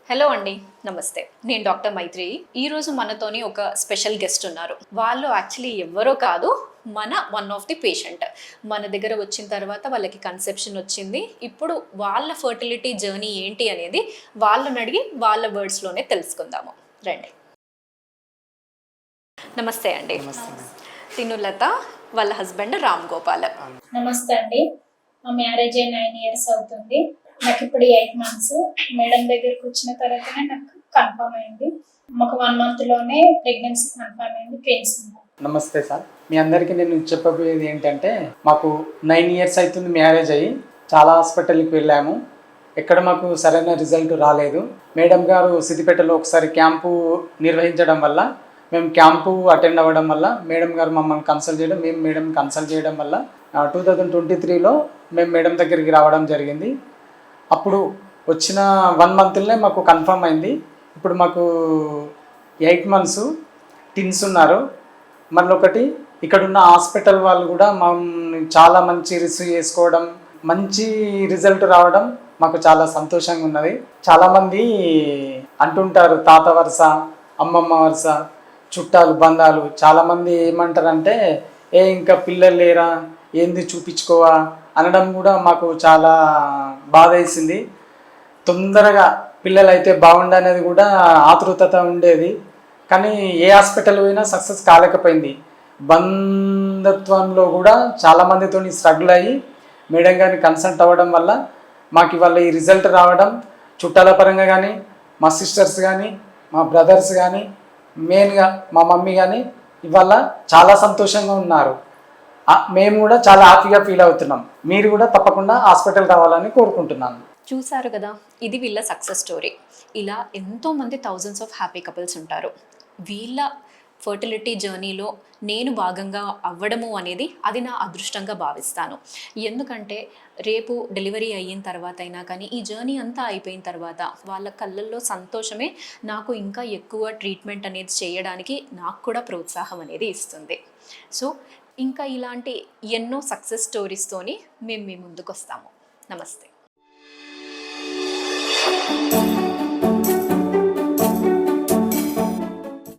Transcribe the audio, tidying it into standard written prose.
Hello అండి, నమస్తే. నేను డాక్టర్ మైత్రి. ఈరోజు మనతోని ఒక స్పెషల్ గెస్ట్ ఉన్నారు. వాళ్ళు యాక్చువల్లీ ఎవరో కాదు, మన వన్ ఆఫ్ ది పేషెంట్. మన దగ్గర వచ్చిన తర్వాత వాళ్ళకి కన్సెప్షన్ వచ్చింది. ఇప్పుడు వాళ్ళ ఫర్టిలిటీ జర్నీ ఏంటి అనేది వాళ్ళని అడిగి వాళ్ళ వర్డ్స్లోనే తెలుసుకుందాము. రండి. నమస్తే అండి. తినులత, వాళ్ళ హస్బెండ్ రామ్ గోపాల్. నమస్తే అండి. మా మ్యారేజ్ 9 years అవుతుంది. నాకు ఇప్పుడు 8 months. మేడం దగ్గరికి వచ్చిన తర్వాతనే నాకు కన్ఫర్మ్ అయింది. మాకు 1 month లోనే ప్రెగ్నెన్సీ కన్ఫర్మ్ అయింది. ట్విన్స్. నమస్తే సార్. మీ అందరికీ నేను చెప్పబోయేది ఏంటంటే, మాకు 9 years అవుతుంది మ్యారేజ్ అయ్యి. చాలా హాస్పిటల్కి వెళ్ళాము, ఎక్కడ మాకు సరైన రిజల్ట్ రాలేదు. మేడం గారు సిద్దిపేటలో ఒకసారి క్యాంపు నిర్వహించడం వల్ల, మేము క్యాంపు అటెండ్ అవ్వడం వల్ల మేడం గారు మమ్మల్ని కన్సల్ట్ చేయడం, మేము మేడం కన్సల్ట్ చేయడం వల్ల 2023లో మేము మేడం దగ్గరికి రావడం జరిగింది. అప్పుడు వచ్చిన 1 monthలోనే మాకు కన్ఫర్మ్ అయింది. ఇప్పుడు మాకు 8 months టిన్స్ ఉన్నారు. మళ్ళీ ఒకటి ఇక్కడున్న హాస్పిటల్ వాళ్ళు కూడా మమ్మల్ని చాలా మంచి రిసీవ్ చేసుకోవడం, మంచి రిజల్ట్ రావడం మాకు చాలా సంతోషంగా ఉన్నది. చాలామంది అంటుంటారు, తాత వరుస, అమ్మమ్మ వరుస, చుట్టాలు, బంధాలు. చాలామంది ఏమంటారంటే, ఇంకా పిల్లలు లేరా, ఏంది చూపించుకోవా అనడం కూడా మాకు చాలా బాధ వేసింది. తొందరగా పిల్లలు అయితే బాగుండనేది కూడా ఆతృతత ఉండేది. కానీ ఏ హాస్పిటల్ పోయినా సక్సెస్ కాలేకపోయింది. బంధత్వంలో కూడా చాలామందితో స్ట్రగుల్ అయ్యి మేడం గారిని కన్సల్ట్ అవ్వడం వల్ల మాకు ఇవాళ ఈ రిజల్ట్ రావడం, చుట్టాల పరంగా కానీ, మా సిస్టర్స్ కానీ, మా బ్రదర్స్ కానీ, మెయిన్గా మా మమ్మీ కానీ ఇవాళ చాలా సంతోషంగా ఉన్నారు. మేము కూడా చాలా హ్యాపీగా ఫీల్ అవుతున్నాం. మీరు కూడా తప్పకుండా హాస్పిటల్ రావాలని కోరుకుంటున్నాను. చూసారు కదా, ఇది వీళ్ళ సక్సెస్ స్టోరీ. ఇలా ఎంతోమంది థౌజండ్స్ ఆఫ్ హ్యాపీ కపుల్స్ ఉంటారు. వీళ్ళ ఫర్టిలిటీ జర్నీలో నేను భాగంగా అవ్వడము అనేది అది నా అదృష్టంగా భావిస్తాను. ఎందుకంటే రేపు డెలివరీ అయిన తర్వాత అయినా కానీ, ఈ జర్నీ అంతా అయిపోయిన తర్వాత వాళ్ళ కళ్ళల్లో సంతోషమే నాకు ఇంకా ఎక్కువ ట్రీట్మెంట్ అనేది చేయడానికి నాకు కూడా ప్రోత్సాహం అనేది ఇస్తుంది. సో ఇంకా ఇలాంటి ఎన్నో సక్సెస్ స్టోరీస్తోని మేము మీ ముందుకు వస్తాము. నమస్తే.